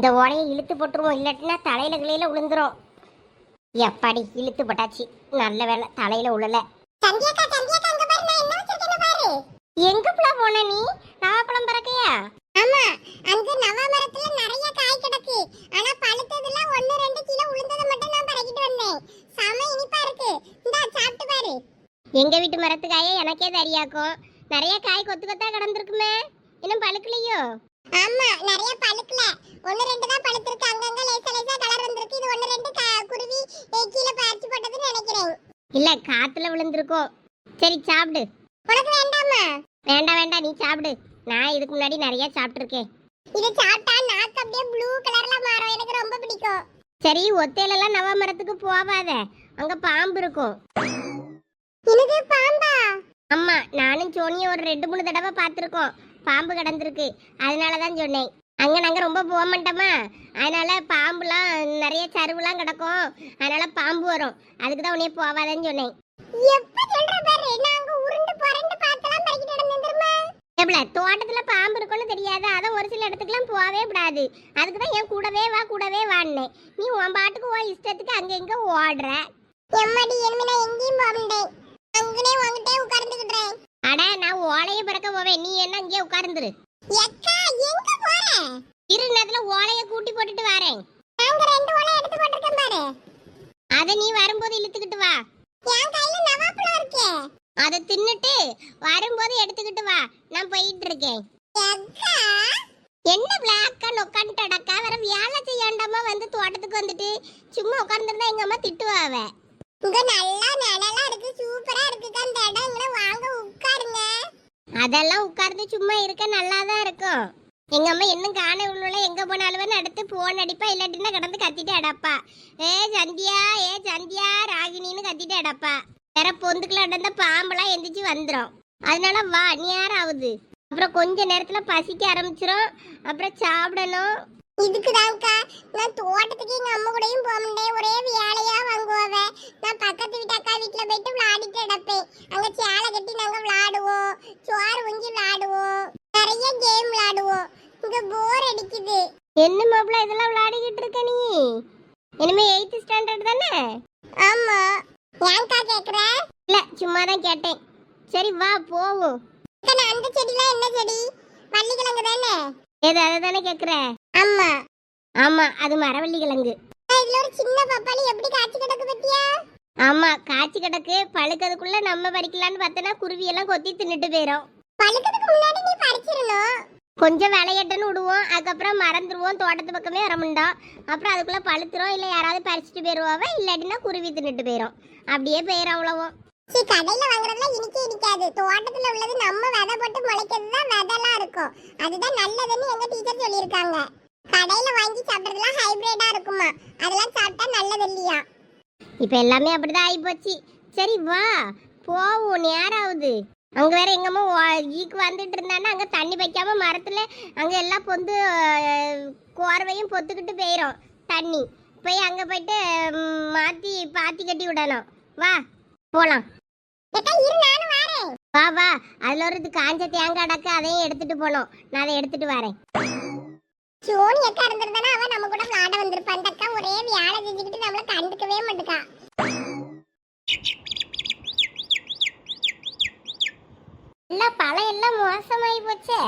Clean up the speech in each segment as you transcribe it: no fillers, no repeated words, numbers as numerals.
இந்த ஓலையை இழுத்து போட்டுருவோம், இல்லாட்டினா தலையில கிளையில விழுந்துரும். எப்பாடி இழுத்து போட்டாச்சு, நல்ல வேலை தலையில உழல. சந்தியாக்கா சந்தியாக்கா அங்க பாரு நான் என்ன வச்சிருக்கேன்னு பாரு. எங்க புள்ள போன நீ? நவாப்பழம் பறக்கையா? ஆமா, அங்க நவா மரத்துல நிறைய காய் கிடக்கு. ஆனா பழுத்ததுல 1-2 கிலோ உளுந்தத மட்டும் நான் பறக்கிட்டு வந்தேன். செம இனிப்பா இருக்கு. இந்தா சாப்பிட்டு பாரு. எங்க வீட்டு மரத்து காயே எனக்கே தெரியாக்கும். நிறைய காய் கொத்து கொத்தா கிடந்திருக்குமே, இன்னும் பழுக்கலையோ? ஆமா, நிறைய பழுக்கல. 1-2 தான் பழுத்திருக்கு. அங்கங்க லேசா லேசா கலர் வந்திருக்கு. இது 1-2 குருவி கீழே பறிச்சு போட்டதுன்னு நினைக்கிறேன். இல்ல காத்துல விழுந்திருக்கோம். சரி சாப்பிடு. உனக்கு வேண்டாமா? வேண்டாம் வேண்டாம், நீ சாப்பிடு. நான் இதுக்கு முன்னாடி நிறைய சாப்பிட்டுருக்கேன். இது சாப்பிட்டா நாக்கு அப்படியே ப்ளூ கலர்ல மாறும். எனக்கு ரொம்ப பிடிக்கும். சரி, ஒத்தையிலலாம் நவ மரத்துக்கு போவாத, அங்க பாம்பு இருக்கும். இது பாம்பா? ஆமா, நானும் சோனியும் ஒரு 2-3 தடவை பார்த்துருக்கோம் பாம்பு கிடந்திருக்கு. அதனால தான் சொன்னேன். அங்கே நாங்கள் ரொம்ப போக மாட்டோமா, அதனால பாம்புலாம் நிறைய சருவுலாம் கிடக்கும். அதனால பாம்பு வரும். அதுக்கு தான் உன்னைய போவாதன்னு சொன்னேன். எப்ப சொல்ற பாரு, நாங்க உருண்டு புரண்டு பார்த்தலாம் பறிக்கிட்டு நடந்தேன் தெரியுமா? எப்பல தோட்டத்தில் பாம்பு இருக்குன்னு தெரியாது, அதான் ஒரு சில இடத்துக்குலாம் போகவே கூடாது. அதுக்கு தான் என் கூடவே வான்னு. நீ உன் பாட்டுக்கு உன் இஷ்டத்துக்கு அங்கே இங்கே ஓடுற. எம்மாடி என்மே நான் எங்கேயும் போக மாட்டேன். அங்கனே வாங்கிட்டே உட்கார்ந்துக்கிட்டேன். அட, நான் ஓலையை பறக்க போவேன், நீ என்ன இங்கே உட்கார்ந்துரு. எக்கா எங்க போற? இரு நேரத்தில் ஓலையை கூட்டி போட்டுட்டு வரேன். நாங்க 2 ஓலை எடுத்து போட்டுருக்கேன் பாரு. அதை நீ வரும்போது இழுத்துக்கிட்டு வா. என் கையில நவாப்பழம் இருக்கே, அதை தின்னுட்டு வரும்போது எடுத்துக்கிட்டு வா. நான் போயிட்டு இருக்கேன். எக்கா என்ன பிளாக்கா உட்காந்துட்டடக்கா, வேற வேலை செய்யாண்டாமா வந்து தோட்டத்துக்கு வந்துட்டு சும்மா உட்காந்துருந்தா எங்க அம்மா திட்டுவாவ. இங்க நல்லா நிழலா இருக்கு, சூப்பரா இருக்குக்கா. இந்த இடம் இங்க வாங்க உட்காருங்க. அதெல்லாம் உட்கார்ந்து சும்மா இருக்க நல்லா தான் இருக்கும். எங்க அம்மா இன்னும் காண உள்ள எங்க போனாலும் அடுத்து போன் அடிப்பா, இல்லாட்டினா கடந்து கத்திட்டு அடப்பா. ஏ சந்தியா ராகினின்னு கத்திட்டு அடப்பா. வேற பொந்துக்குள்ள அடந்த பாம்பெல்லாம் எந்திரிச்சு வந்துடும். அதனால வா, நேரம் ஆகுது. அப்புறம் கொஞ்ச நேரத்துல பசிக்க ஆரம்பிச்சிரும். அப்புறம் சாப்பிடணும். இதுக்குதான்க்கா நான் தோட்டத்துக்கு எங்க அம்மா கூடயும் போக மாட்டேன். ஒரே வேலையா வாங்குவாவ. நான் பக்கத்து வீட்டு அக்கா வீட்டுல போயிட்டு விளையாடிட்டு கிடப்பேன். அங்க சேலை கட்டி நாங்க விளையாடுவோம், சோறு ஊஞ்சி விளையாடுவோம், நிறைய கேம் விளையாடுவோம். இங்க போர் அடிக்குது. என்ன மாப்பிள்ள இதெல்லாம் விளையாடிக்கிட்டு இருக்க நீ? இனிமே 8th ஸ்டாண்டர்ட் தானே? ஆமா. ஏன்க்கா கேக்குற? இல்ல, சும்மா தான் கேட்டேன். சரி வா போவோம். அக்கா, நான் அந்த செடிலாம் என்ன செடி? வள்ளிக்கிழங்கு தானே? ஏது அதை தானே கேக்குற? ஆமா. ஆமா, அது மரவள்ளி கிழங்கு. இதுல ஒரு சின்ன பப்பாளி எப்படி காய்ச்சி கிடக்கு பத்தியா? ஆமா, காய்ச்சி கிடக்கு. பழுக்கிறதுக்குள்ள நம்ம பறிக்கலான்னு பார்த்தனா குருவி எல்லாம் கொத்தி தின்னுட்டு போயிடும். பழுக்கிறதுக்கு முன்னாடி நீ பறிச்சிரணும். கொஞ்சம் விளையட்டுன்னு விடுவோம், அதுக்கப்புறம் மறந்துடுவோம், தோட்டத்து பக்கமே வரமுண்டோம். அப்புறம் அதுக்குள்ள பழுத்துரும், இல்லை யாராவது பறிச்சுட்டு போயிடுவாவ, இல்லாட்டினா குருவி தின்னுட்டு போயிடும். அப்படியே போயிடும் அவ்வளவும். சரி, கடையில வாங்குறதுல இனிக்கே இனிக்காது. தோட்டத்துல உள்ளது நம்ம விதை போட்டு முளைக்கிறது தான் விதைலாம் இருக்கும். அதுதான் நல்லதுன்னு எங்க டீச்சர் சொல்லியிருக்காங்க. கடையில வாங்கி சாப்பிட்றதுலாம் ஹைபிரிட்டா இருக்குமா, அதெல்லாம் சாப்பிட்டா நல்லது இல்லையா? இப்போ எல்லாமே அப்படிதான் ஆகிப்போச்சு. சரி வா போவோம், நேரம் ஆகுது. அங்கே வேற எங்கம்மா ஈக்கு வந்துட்டு இருந்தான்னா அங்கே தண்ணி வைக்காம மரத்தில் அங்கே எல்லாம் பொந்து கோர்வையும் பொத்துக்கிட்டு போயிடும் தண்ணி. போய் அங்கே போயிட்டு மாற்றி பாத்தி கட்டி விடணும். வா போகலாம். வா வா, அதில் ஒரு காஞ்ச தேங்காய் அடக்க, அதையும் எடுத்துட்டு போனோம். நான் அதை எடுத்துட்டு வரேன். சோனி அக்கா இருந்திருந்தானா அவ நம்ம கூட விளையாட வந்திருப்பா. அந்த அக்கா ஒரே வேலை செஞ்சுக்கிட்டு நம்மள கண்டுக்கவே மாட்டுக்கா. எல்லாம் பழம் எல்லாம் மோசமாயி போச்சே.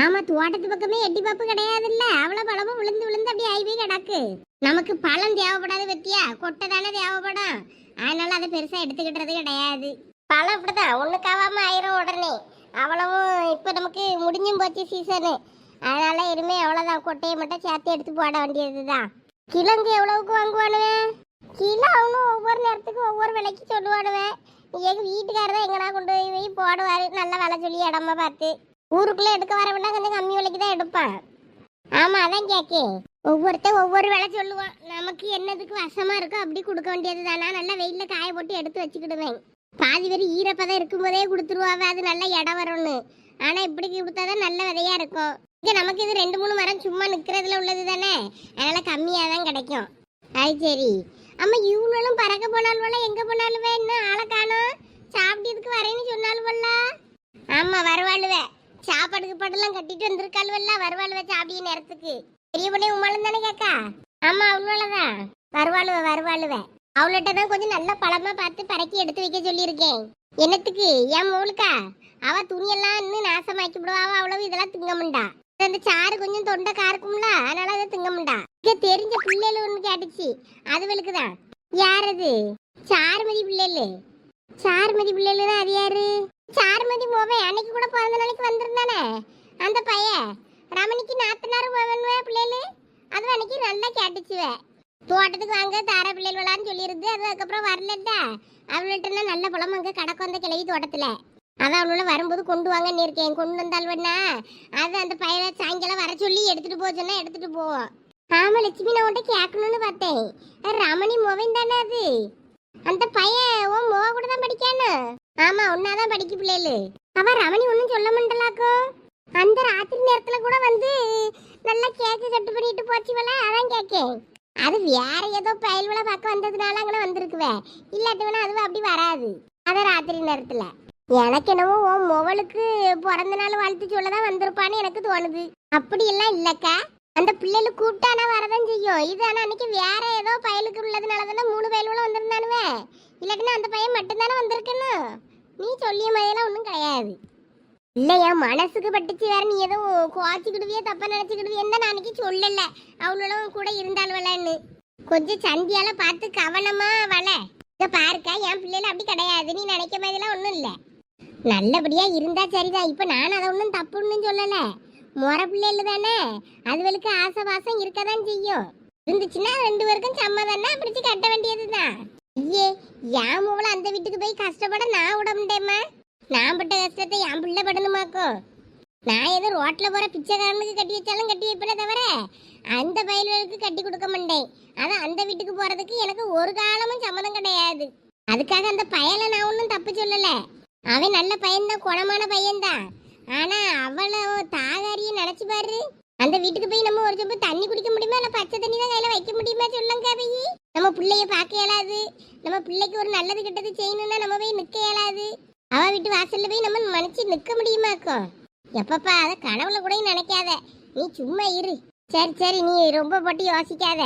ஆமா, தோட்டத்து பக்கமே எட்டி பாப்பு கிடையாது இல்ல, அவ்வளவு பழமும் விழுந்து விழுந்து அப்படியே ஆய்வே கிடக்கு. நமக்கு பழம் தேவைப்படாது பத்தியா, கொட்டை தானே தேவைப்படும். அதனால அதை பெருசா எடுத்துக்கிட்டது கிடையாது. பழம் இப்படிதான் ஒண்ணுக்காவாம ஆயிரும் உடனே. அவ்வளவும் இப்ப நமக்கு முடிஞ்சும் போச்சு சீசனு. அதனால இனிமே அவ்வளவுதான், கொட்டையை மட்டும் சேர்த்து எடுத்து போட வேண்டியதுதான். கிழங்கு எவ்வளவுக்கு வாங்குவானுவேன்? கிலோ அவனும் ஒவ்வொரு நேரத்துக்கு ஒவ்வொரு விலைக்கு சொல்லுவானுவேன். எங்க வீட்டுக்காரர் தான் எங்கனா கொண்டு போய் போடுவாரு, நல்ல விலை சொல்லி இடமா பார்த்து. ஊருக்குள்ள எடுக்க வரவில்லை, கொஞ்சம் கம்மி விலைக்கு தான் எடுப்பான். ஆமா, அதான் கேக்கேன். ஒவ்வொருத்தன் ஒவ்வொரு விலை சொல்லுவான். நமக்கு என்னதுக்கு வசமா இருக்கோ அப்படி கொடுக்க வேண்டியது தானா. நல்லா வெயில காய போட்டு எடுத்து வச்சுக்கிடுவேன். பாதி பேர் ஈரப்பதம் இருக்கும்போதே கொடுத்துருவாங்க, அது நல்ல இடம் வரும்னு. ஆனா இப்படி கொடுத்தாதான் நல்ல விதையா இருக்கும். இங்க நமக்கு இது 2-3 மரம் சும்மா நிக்கிறதுல உள்ளது தானே, அதனால கம்மியா தான் கிடைக்கும். அது சரி. அம்மா இவங்களும் பறக்க போனாலும் எங்க போனாலும் இன்னும் ஆளை காணோம். சாப்பிட்டதுக்கு வரேன்னு சொன்னாலும். ஆமா வருவாளுவே, சாப்பாடுக்கு பாட்டெல்லாம் கட்டிட்டு வந்திருக்காளுவல்ல, வருவாளுவே சாப்பிடிய நேரத்துக்கு. பெரிய பொண்ணே உமாலும் தானே கேக்கா? ஆமா அவளாலதான். வருவாளுவ அவள்கிட்ட தான் கொஞ்சம் நல்ல பழமா பார்த்து பறக்கி எடுத்து வைக்க சொல்லியிருக்கேன். என்னத்துக்கு? என் மோளுக்கா? அவ துணியெல்லாம் இன்னும் நாசமாக்கி விடுவா. அவ அவ்வளவு இதெல்லாம் திங்கமுண்டா. அந்த சாறு கொஞ்சம் தொண்டை காருக்கும்ல, அதனால அதை திங்கமுண்டா. இங்க தெரிஞ்ச பிள்ளைகள் ஒண்ணு கேட்டுச்சு, அதுவளுக்கு தான். யார் அது? சாருமதி பிள்ளைகளு. சாருமதி பிள்ளைகளு அது யாரு? சாருமதி மோவன் அன்னைக்கு கூட பிறந்த நாளைக்கு வந்திருந்தானே அந்த பையன். ரமணிக்கு நாத்தனார் மோவன்வே பிள்ளைகளு. அது அன்னைக்கு நல்லா கேட்டுச்சுவே. தோட்டத்துக்கு வாங்க தாரா பிள்ளைகள் விளான்னு சொல்லியிருந்து. அதுக்கப்புறம் வரலட்டா. அவள்கிட்ட நல்ல பழம் அங்கே கிடக்கும் அந்த கிளவி தோட்டத்தில். அதான் அவளோட வரும்போது கொண்டு வாங்கன்னு இருக்கேன். கொண்டு வந்தால்வண்ணா அது அந்த பையனை சாயங்காலம் வர சொல்லி எடுத்துட்டு போச்சுன்னா எடுத்துட்டு போவோம். ஆமா லட்சுமி, நான் உன்ட்ட கேட்கணும்னு பார்த்தேன். ரமணி மோவன் தானே அது? அந்த பையன் ஓ மோவ கூட தான் படிக்கானு? ஆமா ஒன்னாதான் படிக்க பிள்ளைகளு. அவன் ரமணி ஒன்றும் சொல்ல மாட்டலாக்கோ. அந்த ராத்திரி நேரத்துல கூட வந்து நல்லா கேக்கு கட்டு பண்ணிட்டு போச்சுவல. அதான் கேட்கேன். அது வேற ஏதோ பயல்வளை பார்க்க வந்ததுனால அங்கே வந்திருக்குவே. இல்லாட்டி வேணா அதுவும் அப்படி வராது. அதான் ராத்திரி நேரத்துல. எனக்கு என்னவோ உன் மொவலுக்கு பிறந்த நாள் வாழ்த்து சொல்லதான் வந்திருப்பான்னு எனக்கு தோணுது. அப்படி எல்லாம் இல்லக்கா. அந்த பிள்ளைகளுக்கு கூப்பிட்டானா வரதான் செய்யும். இது ஆனா அன்னைக்கு வேற ஏதோ பயலுக்கு உள்ளதுனால தானே 3 பயல்களும் வந்திருந்தானுவே. இல்லாட்டினா அந்த பையன் மட்டும்தானே வந்திருக்கணும். நீ சொல்லிய மாதிரிலாம் ஒன்றும் கிடையாது. இல்லையா மனசுக்கு பட்டுச்சு. வேற நீ ஏதோ குவாச்சிக்கிடுவியே தப்பா நினைச்சுக்கிடுவியன்னு தான் நான் அன்னைக்கு சொல்லல. அவளும் கூட இருந்தாள்வலன்னு. கொஞ்சம் சந்தியால பார்த்து கவனமா வள. இங்க பாருக்கா, என் பிள்ளைல அப்படி கிடையாது. நீ நினைக்க மாதிரிலாம் ஒன்றும் இல்லை. நல்லபடியா இருந்தா சரிதான். இப்ப நான் அதை ஒன்றும் தப்புன்னு சொல்லல. முறை பிள்ளைல தானே, அதுகளுக்கு ஆசை பாசம் இருக்கதான் செய்யும். இருந்துச்சுன்னா 2 பேருக்கும் சம்மதம்னா பிடிச்சு கட்ட வேண்டியதுதான். ஐயே, என் மூவல அந்த வீட்டுக்கு போய் கஷ்டப்பட நான் விட முடியேம்மா. நான் பட்ட கஷ்டத்தை என் பிள்ளை படணுமாக்கும். நான் ஏதோ ரோட்ல போற பிச்சைக்காரனுக்கு கட்டி வச்சாலும் கட்டி வைப்பேனே தவிர அந்த பயல்களுக்கு கட்டி கொடுக்க மாட்டேன். அதான் அந்த வீட்டுக்கு போறதுக்கு எனக்கு ஒரு காலமும் சம்மதம் கிடையாது. அதுக்காக அந்த பயலை நான் ஒன்றும் தப்பு சொல்லல. அவன் நல்ல பையன்தான், குணமான பையன்தான். ஆனா அவளை தாகாரிய நினைச்சு பாரு. அந்த வீட்டுக்கு போய் நம்ம ஒரு சொம்பு தண்ணி குடிக்க முடியுமா? இல்ல பச்சை தண்ணி தான் கையில வைக்க முடியுமா? சொல்லுங்க போய். நம்ம பிள்ளைய பார்க்க இயலாது. நம்ம பிள்ளைக்கு ஒரு நல்லது கெட்டது செய்யணும்னா நம்ம போய் நிக்க இயலாது. அவ வீட்டு வாசல்ல போய் நம்ம மனுச்சு நிக்க முடியுமாக்கும்? எப்பப்பா அதை கனவுல கூட நினைக்காத. நீ சும்மா இரு. சரி சரி, நீ ரொம்ப போட்டு யோசிக்காத.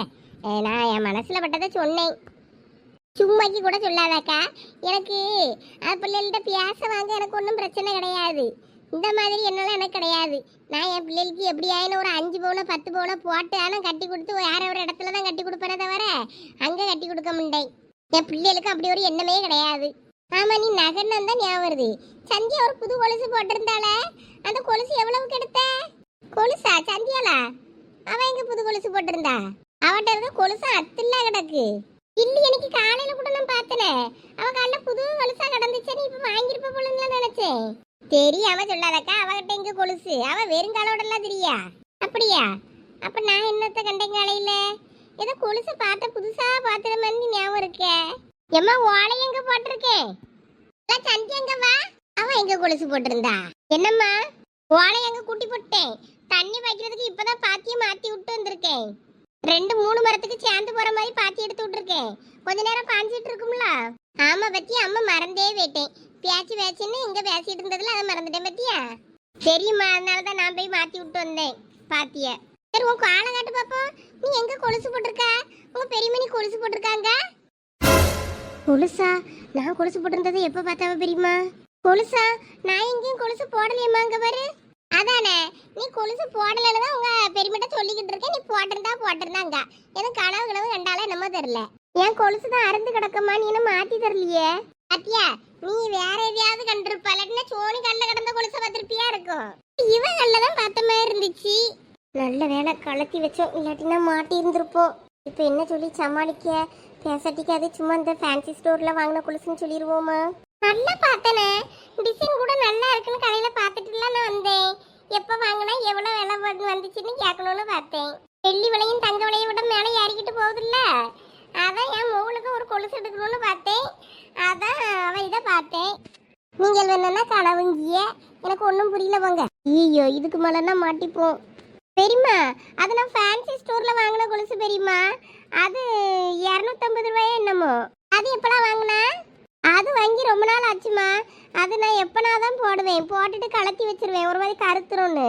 நான் என் மனசுல பட்டதை சொன்னேன். சும்மாக்கி கூட சொல்லாதாக்கா. எனக்கு பிள்ளைகள்கிட்ட பேச வாங்க எனக்கு ஒன்றும் பிரச்சனை கிடையாது. இந்த மாதிரி என்னெல்லாம் எனக்கு கிடையாது. நான் என் பிள்ளைகளுக்கு எப்படி ஆயினும் ஒரு 5 பவுனோ 10 பவுனோ போட்டு ஆனால் கட்டி கொடுத்து வேற ஒரு இடத்துல தான் கட்டி கொடுப்பேனே தவிர அங்கே கட்டி கொடுக்க முடியேன். என் பிள்ளைகளுக்கு அப்படி ஒரு எண்ணமே கிடையாது. ஆமா, நீ நகர்னு தான் ஞாபகம் வருது. சந்தியா ஒரு புது கொலுசு போட்டிருந்தாளே, அந்த கொலுசு எவ்வளவுக்கு எடுத்த? கொலுசா சந்தியாலா? அவ எங்க புது கொலுசு போட்டிருந்தா? அவட்ட இருக்க கொலுசு அத்தில்லா கிடக்கு. இல்ல, எனக்கு காலையில கூட நான் பார்த்தனே. அவ காலைல புது கொலுசா கிடந்துச்சு. நீ இப்ப வாங்கிருப்ப போலன்னு நினைச்சேன். தெரியாம சொல்லாதக்கா. அவகிட்ட எங்க கொலுசு? அவ வெறுங்காலோட எல்லாம் தெரியா? அப்படியா? அப்ப நான் என்னத்த கண்டேன் காலையில? ஏதோ கொலுசு பார்த்த புதுசா பார்த்த மாதிரி ஞாபகம் இருக்கே. எம்மா ஓலை எங்க போட்டிருக்கேன்? சந்தியா எங்க வா. அவ எங்க கொலுசு போட்டிருந்தா? என்னம்மா ஓலை எங்க கூட்டி போட்டேன். தண்ணி வைக்கிறதுக்கு இப்பதான் பாத்தியை மாத்தி விட்டு வந்திருக்கேன். 2-3 மரத்துக்கு சேர்ந்து போற மாதிரி பாத்தி எடுத்து விட்டுருக்கேன். கொஞ்ச நேரம் பாஞ்சிட்டு இருக்கும்ல. ஆமா பத்தியா, அம்மா மறந்தே போயிட்டேன். பேச்சுன்னு இங்க பேசிட்டு இருந்ததுல அதை மறந்துட்டேன் பத்தியா. தெரியுமா, அதனாலதான் நான் போய் மாத்தி விட்டு வந்தேன் பாத்திய. சரி, உன் காலை காட்டு பாப்போம். நீ எங்க கொலுசு போட்டிருக்கா? உங்க பெரியமணி கொலுசு போட்டிருக்காங்க. கொலுசா? நான் கொலுசு போட்டிருந்ததை எப்ப பார்த்தாவ பெரியமா? கொலுசா? நான் எங்கேயும் கொலுசு போடலையம்மா. அங்க பாரு. அதானே, நீ கொலுசு போடலன்னு தான் உங்க பெரியமட்ட சொல்லிக்கிட்டு இருக்க. நீ போட்டிருந்தாங்க. எதுவும் கனவு கண்டாலே என்னமோ தெரியல. என் கொலுசு தான் அறுந்து கிடக்கம்மா. நீ என்ன மாத்தி தரலையே? பாத்தியா, நீ வேற எதையாவது கண்டிருப்பா. இல்லாட்டினா சோனி கல்ல கிடந்த கொலுசை பார்த்திருப்பியா இருக்கும். இவன் கல்ல தான் பார்த்த மாதிரி இருந்துச்சு. நல்ல வேலை கலத்தி வச்சோம், இல்லாட்டினா மாட்டி இருந்திருப்போம். இப்ப என்ன சொல்லி சமாளிக்க? பேசாட்டிக்கு அது சும்மா இந்த ஃபேன்சி ஸ்டோர்ல வாங்கின கொலுசுன்னு சொல்லிடுவோமா? நல்லா பார்த்தனே, டிசைன் கூட நல்லா இருக்குன்னு கடையில பார்த்துட்டுலாம் நான் வந்தேன். எப்போ வாங்கினா எவ்வளோ விலை வந்துச்சுன்னு கேட்கணும்னு பார்த்தேன். வெள்ளி விலையும் தங்க விலையை விட மேலே ஏறிக்கிட்டு போகுதுல்ல. அதான் என் மோளுக்கு ஒரு கொலுசு எடுக்கணும்னு பார்த்தேன். அதான் அவன் இதை பார்த்தேன். நீங்கள் வேணுன்னா கனவுங்கிய எனக்கு ஒன்றும் புரியல போங்க. ஐயோ, இதுக்கு மேலேன்னா மாட்டிப்போம். பெரியம்மா, அது நான் ஃபேன்சி ஸ்டோர்ல வாங்கின கொலுசு பெரியம்மா. அது 250 ரூபாயே என்னமோ. அது எப்பலாம் வாங்கினா? அது வாங்கி ரொம்ப நாள் ஆச்சுமா. அது நான் எப்பனா தான் போடுவேன். போட்டுட்டு கலத்தி வச்சிருவேன். ஒரு மாதிரி கருத்துரும்னு.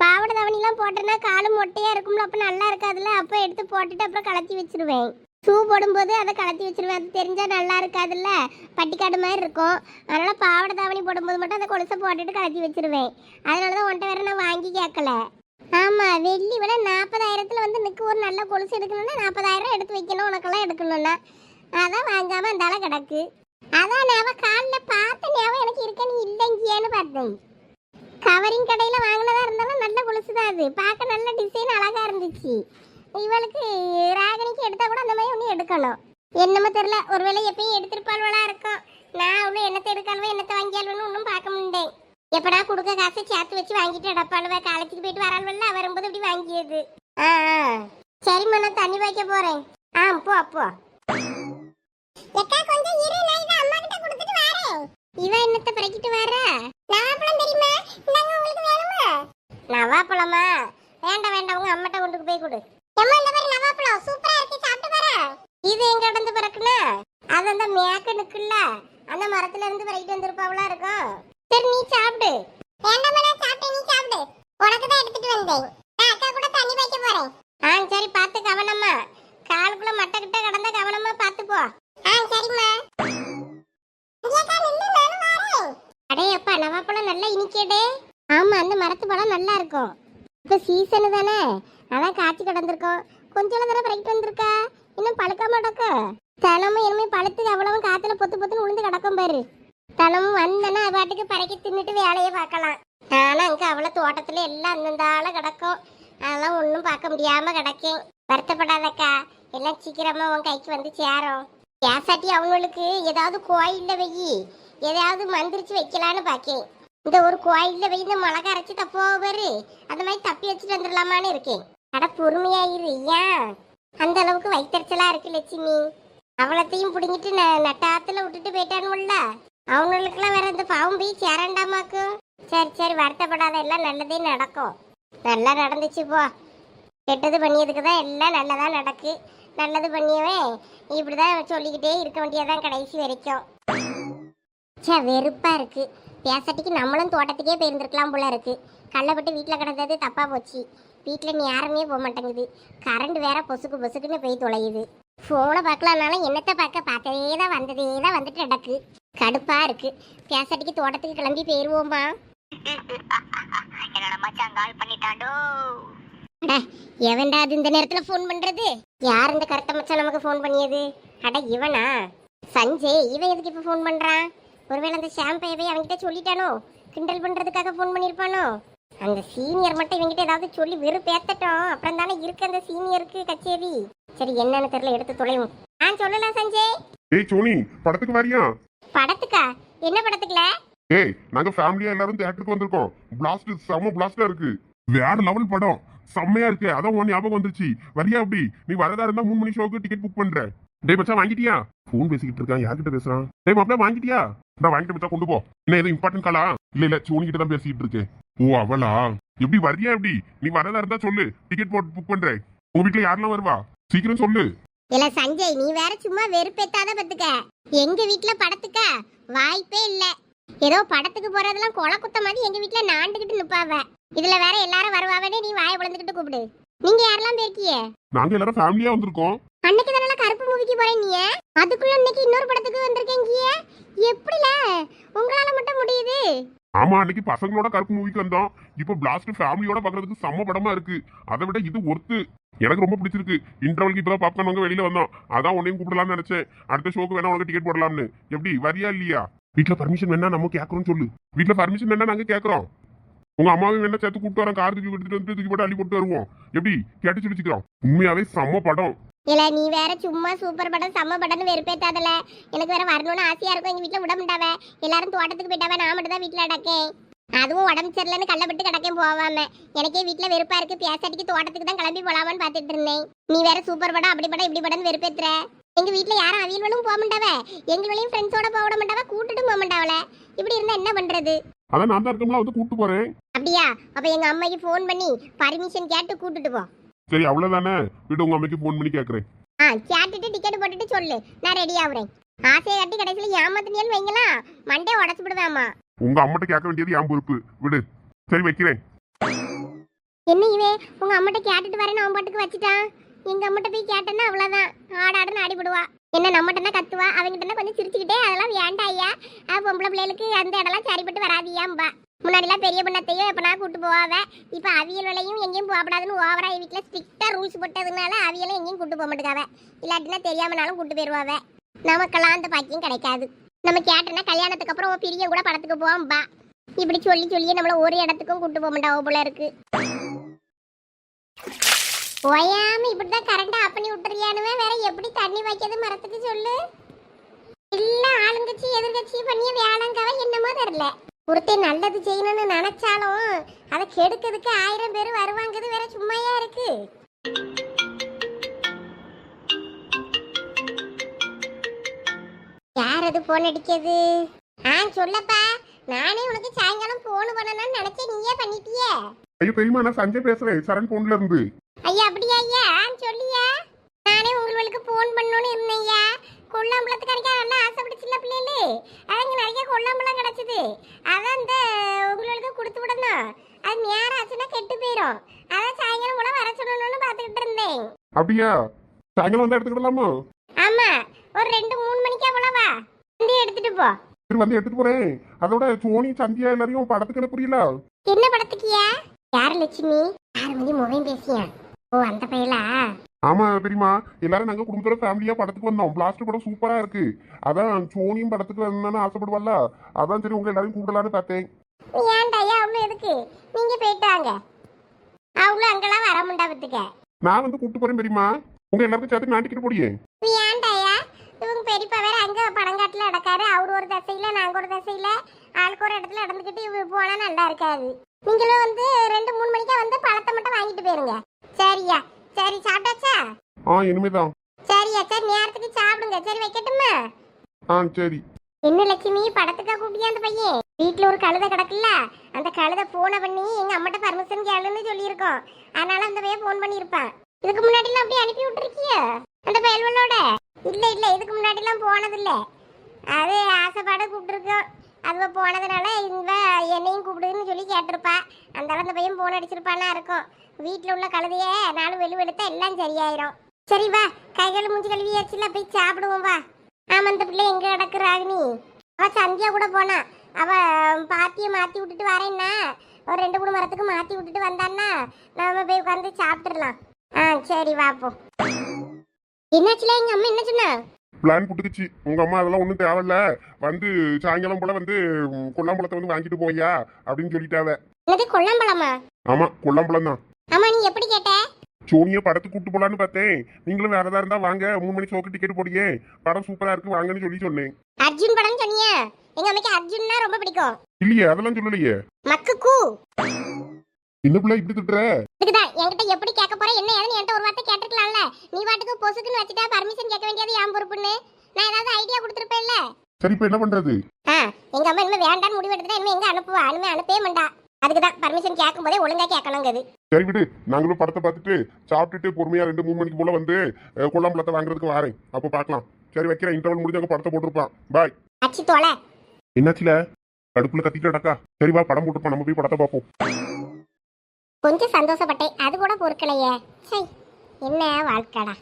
பாவாடை தாவணிலாம் போட்டேன்னா காலு மொட்டையா இருக்கும்ல, அப்ப நல்லா இருக்காதுல்ல. அப்ப எடுத்து போட்டுட்டு அப்புறம் கலத்தி வச்சிருவேன். ஷூ போடும்போது அதை கலத்தி வச்சிருவேன். அது தெரிஞ்சா நல்லா இருக்காதுல்ல, பட்டிக்காடு மாதிரி இருக்கும். அதனால பாவாடை தாவணி போடும்போது மட்டும் அதை கொலுசை போட்டுட்டு கலத்தி வச்சிருவேன். அதனாலதான் உன்ட்ட வேற நான் வாங்கி கேட்கல. ஆமா, வெள்ளி விட 40,000 வந்து நிற்கு. ஒரு நல்ல கொலுசு எடுக்கணும்னா 40,000 எடுத்து வைக்கணும். உனக்கெல்லாம் எடுக்கணும்னா அதான் வாங்காம அந்த கிடக்கு. அதான் ஞாபகம் காலில் பார்த்த ஞாபகம் எனக்கு இருக்க, நீ இல்லைங்கியான்னு பார்த்தேன். கவரிங் கடையில் வாங்கினதா இருந்தாலும் நல்ல கொலுசு தான். அது பார்க்க நல்ல டிசைன் அழகா இருந்துச்சு. இவளுக்கு ராகினிக்கு எடுத்தா கூட அந்த மாதிரி ஒன்று எடுக்கணும். என்னமோ தெரியல, ஒருவேளை எப்பயும் எடுத்திருப்பாள்வளா இருக்கும். நான் அவ்வளோ என்னத்தை எடுக்காளுவோ என்னத்தை வாங்கியாள்வன்னு ஒன்றும் பார்க்க முடியேன். எப்படா கொடுக்க காசை சேர்த்து வச்சு வாங்கிட்டு அடப்பாளுவ. காலேஜுக்கு போயிட்டு வராள்வல்ல, வரும்போது இப்படி வாங்கியது. சரிம்மா, நான் தண்ணி வைக்க போறேன். போ அப்போ. இவ என்னத்தை பறக்கிட்டு வர? நவாப்பழமா? வேண்டாம் வேண்டாம், உங்க அம்மாட்ட கொண்டு போய் கொடு. இது எங்க இடந்து பிறக்குனா? அது அந்த மேக்க நிக்குல்ல, அந்த மரத்துல இருந்து பறக்கிட்டு வந்திருப்பாவளா இருக்கும். சரி நீ சாப்பிடு. சரி பார்த்து கவனமா, காலுக்குள்ள மட்டை கிட்ட கடந்த கவனமா பார்த்து போ. அடே அப்பா, நவாப்பழம் நல்லா இனிக்கேடே. ஆமா, அந்த மரத்து பழம் நல்லா இருக்கும். இப்ப சீசனு தானே, அதான் காய்ச்சி கிடந்திருக்கோம். கொஞ்சம் தானே பறக்கிட்டு வந்திருக்கா, இன்னும் பழுக்க மாட்டோக்க. தினமும் இனிமே பழுத்து அவ்வளவு காத்துல பொத்து பொத்துன்னு உளுந்து கிடக்கும் பாரு. தினமும் வந்தேன்னா பாட்டுக்கு பறக்கி தின்னுட்டு வேலையை பார்க்கலாம். ஆனா அங்க அவ்வளவு தோட்டத்துல எல்லாம் அந்தந்தால கிடக்கும். அதெல்லாம் ஒன்றும் பார்க்க முடியாம கிடக்கேன். வருத்தப்படாதக்கா, எல்லாம் சீக்கிரமா உன் கைக்கு வந்து சேரும். கேசாட்டி அவங்களுக்கு ஏதாவது கோயில்ல வெயி, எதையாவது மந்திரிச்சு வைக்கலான்னு பாக்கேன். இந்த ஒரு கோயில்ல வெயி இந்த மிளகா அரைச்சி தப்போ பாரு, அந்த மாதிரி தப்பி வச்சுட்டு வந்துடலாமான்னு இருக்கேன். அட பொறுமையாயிரு, ஏன் அந்த அளவுக்கு வைத்தறிச்சலா இருக்கு லட்சுமி? அவளத்தையும் பிடிங்கிட்டு நட்டாத்துல விட்டுட்டு போயிட்டானுல்ல, அவங்களுக்குலாம் வேற இந்த பாவம் போய் சேரண்டாமாக்கும். சரி சரி, வருத்தப்படாத, எல்லாம் நல்லதே நடக்கும். நல்லா நடந்துச்சு போ. கெட்டது பண்ணியதுக்கு தான் எல்லாம் நல்லதா நடக்கு. நல்லது பண்ணியவன் இப்படிதான் சொல்லிக்கிட்டே இருக்க வேண்டியதான் கடைசி வரைக்கும். சே, வெறுப்பா இருக்கு. பேசட்டிக்கு நம்மளும் தோட்டத்துக்கே போயிருந்துருக்கலாம் போல இருக்கு. கள்ளப்பட்டு வீட்டில் கிடந்தது தப்பா போச்சு. வீட்டில் நீ யாருமே போக மாட்டேங்குது. கரண்ட் வேற பொசுக்கு பொசுக்குன்னு போய் தொலையுது. ஃபோனை பார்க்கலான்னாலும் என்னத்தை பார்த்ததே தான் வந்துட்டு நடக்கு. கடுப்பா இருக்கு. பேசட்டிக்கு தோட்டத்துக்கு கிளம்பி போயிருவோமா? என்னோட மச்சான் கால் பண்ணிட்டாண்டோ. அட, எவன்டா அது இந்த நேரத்துல ஃபோன் பண்றது? யார் இந்த கருத்த மச்சான் நமக்கு ஃபோன் பண்ணியது? அட இவனா சஞ்சய். இவன் எதுக்கு இப்ப ஃபோன் பண்றான்? ஒருவேளை அந்த ஷாம்பையவே அவன்கிட்ட சொல்லிட்டானோ, கிண்டல் பண்றதுக்காக ஃபோன் பண்ணிருப்பானோ? அந்த சீனியர் மட்டும் இவங்கிட்ட ஏதாவது சொல்லி வெறுப்பேத்தட்டும். அப்புறம் தானே இருக்கு அந்த சீனியருக்கு கச்சேரி. சரி, என்னன்னு தெரியல, எடுத்து தொலைவும். சொல்லலாம் சஞ்சய். ஏய் சோனி, படத்துக்கு வரியா? படத்துக்கா? என்ன படத்துக்குல? ஏய், நாங்க ஃபேமிலியா எல்லாரும் தியேட்டருக்கு வந்திருக்கோம். பிளாஸ்ட், செம்ம பிளாஸ்டா இருக்கு. வேற லெவல் படம், செம்மையா இருக்கு. அதான் உன் ஞாபகம் வந்துருச்சு. வரியா? அப்படி நீ வரதா இருந்தா 3 மணி ஷோக்கு டிக்கெட் புக் பண்றேன். டேய் மச்சான், வாங்கிட்டியா? போன் பேசிக்கிட்டு இருக்கான், யார்கிட்ட பேசுறான்? டேய் மாப்ள, வாங்கிட்டியா? நான் வாங்கிட்டு மச்சான், கொண்டு போ. என்ன ஏதோ இம்பார்ட்டன்ட் காலா? இல்ல சோனி கிட்ட தான் பேசிட்டு இருக்கேன். ஓ அவளா? எப்படி வரியா? எப்படி நீ வரதா இருந்தா சொல்லு, டிக்கெட் போட்டு புக் பண்றேன். உங்க வீட்டுல யாரெல்லாம் வருவா? சீக்கிரம் சொல்லு. இல்ல சஞ்சய், நீ வேற சும்மா வெறுப்பேத்தாத பத்துக்க. எங்க வீட்டுல படத்துக்கா வாய்ப்பே இல்ல. ஏதோ படத்துக்கு போறதெல்லாம் கொலை குத்த மாதிரி எங்க வீட்டுல நாண்டுகிட்டு நிப்பாவ. இதுல வேற எல்லாரும் வருவாவே, நீ வாயை பிளந்துக்கிட்டு கூப்பிடு. நீங்க யாரெல்லாம் போயிருக்கிய? நாங்க எல்லாரும் ஃபேமிலியா வந்திருக்கோம். அன்னைக்கு தானே கருப்பு மூவிக்கு போறேன் நீ, அதுக்குள்ள இன்னைக்கு இன்னொரு படத்துக்கு வந்திருக்கீங்க. எப்படில உங்களால மட்டும் முடியுது? ஆமா, அன்னைக்கு பசங்களோட கருப்பு மூவிக்கு வந்தோம். இப்போ பிளாஸ்ட் ஃபேமிலியோட பாக்குறதுக்கு செம்ம படமா இருக்கு. அதை விட இது ஒர்த்து. எனக்கு ரொம்ப பிடிச்சிருக்கு. இன்டர்வலுக்கு இப்பதான் பாப்கார்ன் வாங்க வெளியில வந்தோம். அதான் உன்னையும் கூப்பிடலாம்னு நினைச்சேன். அடுத்த ஷோக்கு வேணா உனக்கு டிக்கெட் போடலாம்னு. எப்படி வரியா இல்லையா? வீட்டுல பர்மிஷன் வேணா நம்ம கேட்கறோம் சொல்லு. வீட்டுல பர்மிஷன் வேணா நாங்க கேட்கறோம். உங்க அம்மாவும் வேணா சேர்த்து கூப்பிட்டு வரோம். கார் தூக்கி எடுத்துட்டு வந்து தூக்கி போட்டு அள்ளி போட்டு வருவோம். எப்படி கேட்டு சொல்லிச்சுக்கிறோம். உண்மையாவே செம்ம படம். இல்ல நீ வேற சும்மா சூப்பர் படம் செம்ம படம்னு வெறுப்பேத்தாதல. எனக்கு வேற வரணும்னு ஆசையா இருக்கும். எங்க வீட்டுல விட மாட்டாவ. எல்லாரும் தோட்டத்துக்கு போயிட்டாவ, நான் மட்டும் தான் வீட்டுல அடக்கேன். அதுவும் உடம்பு சரியில்லைன்னு கள்ளப்பட்டு கிடக்கேன் போவாம. எனக்கே வீட்டுல வெறுப்பா இருக்கு. பேசாட்டிக்கு தோட்டத்துக்கு தான் கிளம்பி போலாமான்னு பாத்துட்டு இருந்தேன். நீ வேற சூப்பர் படம் அப்படி படம் இப்படி படம் வெறுப்பேத்துற. எங்க வீட்டுல யாரும் அவியல்வளும் போக மாட்டாவ, எங்களையும் ஃப்ரெண்ட்ஸோட போக விட மாட்டாவ, கூட்டுட்டும் போக மாட்டாவல. இப்படி இருந்தா என்ன பண்றது? அதான் நான் தான் இருக்கோம்ல, வந்து கூட்டு போறேன். அப்படியா? அப்ப எங்க அம்மைக்கு ஃபோன் பண்ணி பர்மிஷன் கேட்டு கூட்டிட்டு போ. சரி அவ்வளவுதானே, வீட்டு உங்க அம்மைக்கு ஃபோன் பண்ணி கேக்குறேன். கேட்டுட்டு டிக்கெட் போட்டுட்டு சொல்லு, நான் ரெடி ஆகுறேன். ஆசையை கட்டி கடைசியில் ஏமாத்தினியன்னு வைங்களா, மண்டே உடச்சு விடுவேம்மா. உங்க அம்மாட்ட கேட்க வேண்டியது என் பொறுப்பு. விடு. சரி வைக்கிறேன். என்ன இவே உங்க அம்மாட்ட கேட்டுட்டு வரேன்னு அவன் பாட்டுக்கு வச்சுட்டான். எங்க அம்மாட்ட போய் கேட்டேன்னா அவ்வளவுதான் ஆடாடுன்னு ஆடிவிடுவா. என்ன நம்மகிட்ட கத்துவா, அவங்கிட்ட கொஞ்சம் சிரிச்சுக்கிட்டே அதெல்லாம் வேண்டாம் ஐயா, பொம்பளை பிள்ளைகளுக்கு அந்த இடம்லாம் சரிப்பட்டு வராதியாம்பா. முன்னாடிலாம் பெரிய பொண்ணத்தையும் எப்ப நான் கூட்டு போவாவ, இப்ப அவியல் விலையும் எங்கேயும் போகப்படாதுன்னு ஓவரா வீட்டுல ஸ்ட்ரிக்டா ரூல்ஸ் போட்டதுனால அவியலும் எங்கேயும் கூட்டு போக மாட்டேங்காவ. இல்லாட்டினா தெரியாமனாலும் கூட்டு போயிருவாவ. நமக்கெல்லாம் அந்த பாக்கியம் கிடைக்காது. நம்ம கேட்டோன்னா கல்யாணத்துக்கு அப்புறம் பிரிய கூட படத்துக்கு போவோம்பா. இப்படி சொல்லி சொல்லியே நம்மள ஒரு இடத்துக்கும் கூட்டு போக மாட்டாவோ போல இருக்கு. ஓயாம இப்படிதான் கரண்ட் ஆஃப் பண்ணி விட்டுறியானுவே, வேற எப்படி தண்ணி வைக்கிறது மரத்துக்கு சொல்லு. இல்ல ஆளுங்கட்சி எதிர்கட்சி பண்ணிய வேலைங்கவ என்னமோ தெரியல. ஒருத்தர் நல்லது செய்யணும்னு நினைச்சாலும் அதை கெடுக்கிறதுக்கு 1000 பேர் வருவாங்கிறது வேற சும்மையா இருக்கு. யார் அது போன் அடிக்கிறது? சொல்லப்பா, நானே உனக்கு சாயங்காலம் போன் பண்ணணும்னு நினைச்சேன், நீயே பண்ணிட்டியே. ஐயோ பெரியமா, நான் சஞ்சய் பேசுறேன் சரண் போன்ல இருந்து. ஐயா அப்படியா ஐயா? சொல்லியா, நானே உங்களுக்கு போன் பண்ணணும்னு இருந்தேன் ஐயா. கொல்லாம்பழத்துக்கு கிடைக்க நல்லா ஆசைப்பட்டுச்சுல பிள்ளைகளு, அதுங்க நிறைய கொல்லாம்பழம் கிடைச்சது. அதான் இந்த உங்களுக்கு கொடுத்து விடணும். அது நேரம் ஆச்சுன்னா கெட்டு போயிடும். அதான் சாயங்காலம் கூட வர சொல்லணும்னு பார்த்துக்கிட்டு இருந்தேன். அப்படியா? சாயங்காலம் வந்து எடுத்துக்கிடலாமா? ஆமா, ஒரு 2-3 மணிக்கா போலவா வந்து எடுத்துட்டு போ. சரி வந்து எடுத்துட்டு போறேன். அதோட சோனி சந்தியா எல்லாரையும் படத்துக்கு புரியல. என்ன படத்துக்கியா? யாரு லட்சுமி? யாரு வந்து முகம் பேசியா? ஓ அந்த பையலா? ஆமா பெரியமா, எல்லாரும் நாங்க குடும்பத்தோட ஃபேமிலியா படத்துக்கு வந்தோம். பிளாஸ்ட் படம் சூப்பரா இருக்கு. அதான் சோனியும் படத்துக்கு வரணும்னு ஆசைப்படுவாள்ல, அதான் சரி உங்க எல்லாரையும் கூப்பிடலான்னு பார்த்தேன். ஏன்டா ஐயா அவ்வளோ எதுக்கு? நீங்க போயிட்டு வாங்க, அவ்வளோ அங்கெல்லாம் வர முண்டாபத்துக்க. நான் வந்து கூப்பிட்டு போறேன் பெரியமா. உங்க எல்லாருக்கும் சேர்த்து நான் டிக்கெட் போடியே. ஏன்டா ஐயா, இவங்க பெரியப்பா வேற அங்க படங்காட்டுல நடக்காரு. அவரு ஒரு திசையில நாங்க ஒரு திசையில, ஆளுக்கு ஒரு இடத்துல நடந்துக்கிட்டு போனா நல்லா இருக்காது. நீங்களும் வந்து 2-3 மணிக்கா வந்து பழத்தை மட்டும் வாங்கிட்டு போயிருங்க. சரியா? சரி சாப்பிட்டாச்சா? இனிமேதான். சரியா? சரி நேரத்துக்கு சாப்பிடுங்க. சரி வைக்கட்டுமா? சரி. என்ன லட்சுமி, படத்துக்கா கூப்பிட்டியா அந்த பையன்? வீட்டுல ஒரு கழுதை கிடக்குல்ல, அந்த கழுதை போன பண்ணி எங்க அம்மாட்ட பர்மிஷன் கேளுன்னு சொல்லியிருக்கோம். அதனால அந்த பையன் போன் பண்ணியிருப்பான். இதுக்கு முன்னாடிலாம் அப்படியே அனுப்பி விட்டுருக்கிய அந்த பயல்வளோட? இல்ல இல்ல, இதுக்கு முன்னாடிலாம் போனதில்ல. அது ஆசைப்பாட கூப்பிட்டுருக்கோம். அதுவ போனதுனால இந்த என்னையும் கூப்பிடுன்னு சொல்லி கேட்டிருப்பா. அந்த அந்த பையன் போன் அடிச்சிருப்பானா இருக்கும். வீட்டுல உள்ள கழுதைய 4 வெளுத்தா எல்லாம் சரியாயிரும். சரி வா, கைகள் மூஞ்சி கழுவியாச்சுல, போய் சாப்பிடுவோம் வா. ஆமா, அந்த பிள்ளை எங்க கிடக்குறாங்க? அவ சந்தியா கூட போனா. அவ பாத்திய மாத்தி விட்டுட்டு வரேன்னா ஒரு 2-3 மரத்துக்கு மாத்தி விட்டுட்டு வந்தான்னா நாம போய் உட்காந்து சாப்பிட்டுடலாம். சரி வாப்போ. என்னாச்சுல எங்க அம்மா என்ன சொன்னா? பிளான் புட்டுக்குச்சு. உங்க அம்மா அதெல்லாம் ஒண்ணும் தேவையில்ல, வந்து சாயங்காலம் போல வந்து கொல்லாம்பழத்தை வந்து வாங்கிட்டு போயா அப்படின்னு சொல்லிட்டாவ. என்னது கொல்லாம்பழமா? ஆமா கொல்லாம்பழம் தான். ஆமா, நீ எப்படி கேட்ட? சோனியா படத்துக்கு கூட்டு போலான்னு பார்த்தேன். நீங்களும் வேற ஏதாவது இருந்தா வாங்க, 3 மணி ஷோக்கு டிக்கெட் போடியே, படம் சூப்பரா இருக்கு வாங்கன்னு சொல்லி சொன்னேன். அர்ஜுன் படம் சொன்னியா? எங்க அம்மைக்கு அர்ஜுன்னா ரொம்ப பிடிக்கும். இல்லையே, அதெல்லாம் சொல்லலையே. மக்கு கூ. என்ன பிள்ளை இப்படி திட்டுற? இதுக்குதான் என்கிட்ட எப்படி கேட்க போற என்ன ஏதுன்னு என்கிட்ட ஒரு வார்த்தை கேட்டிருக்கலாம்ல. நீ வாட்டுக்கு பொசுக்குன்னு வச்சுட்டா பர்மிஷன் கேட்க வேண்டியது என் பொறுப்புன்னு நான் ஏதாவது ஐடியா கொடுத்துருப்பேன்ல. சரி இப்ப என்ன பண்றது? எங்க அம்மா இனிமே வேண்டான்னு முடிவு எடுத்துட்டா இனிமே எங்க அனுப்புவா? அனுப்பவே மாட்டா. அதுக்குதான் பர்மிஷன் கேட்கும் போதே ஒழுங்கா கேட்கணுங்கிறது. சரி விடு, நாங்களும் படத்தை பார்த்துட்டு சாப்பிட்டுட்டு பொறுமையா 2-3 மணிக்கு போல வந்து கொல்லாம்பழத்தை வாங்குறதுக்கு வரேன். அப்போ பார்க்கலாம். சரி வைக்கிறேன், இன்டர்வல் முடிஞ்சு அங்க படத்தை போட்டுருப்பான். பாய். அச்சி தோலை என்னாச்சுல கடுப்புல கத்திட்டு அடக்கா? சரி வா, படம் போட்டுருப்பான், நம்ம போய் படத்தை பார்ப்போம். கொஞ்சம் சந்தோஷப்பட்டேன், அது கூட பொறுக்கலையே. சரி, என்ன வாழ்க்கைடா.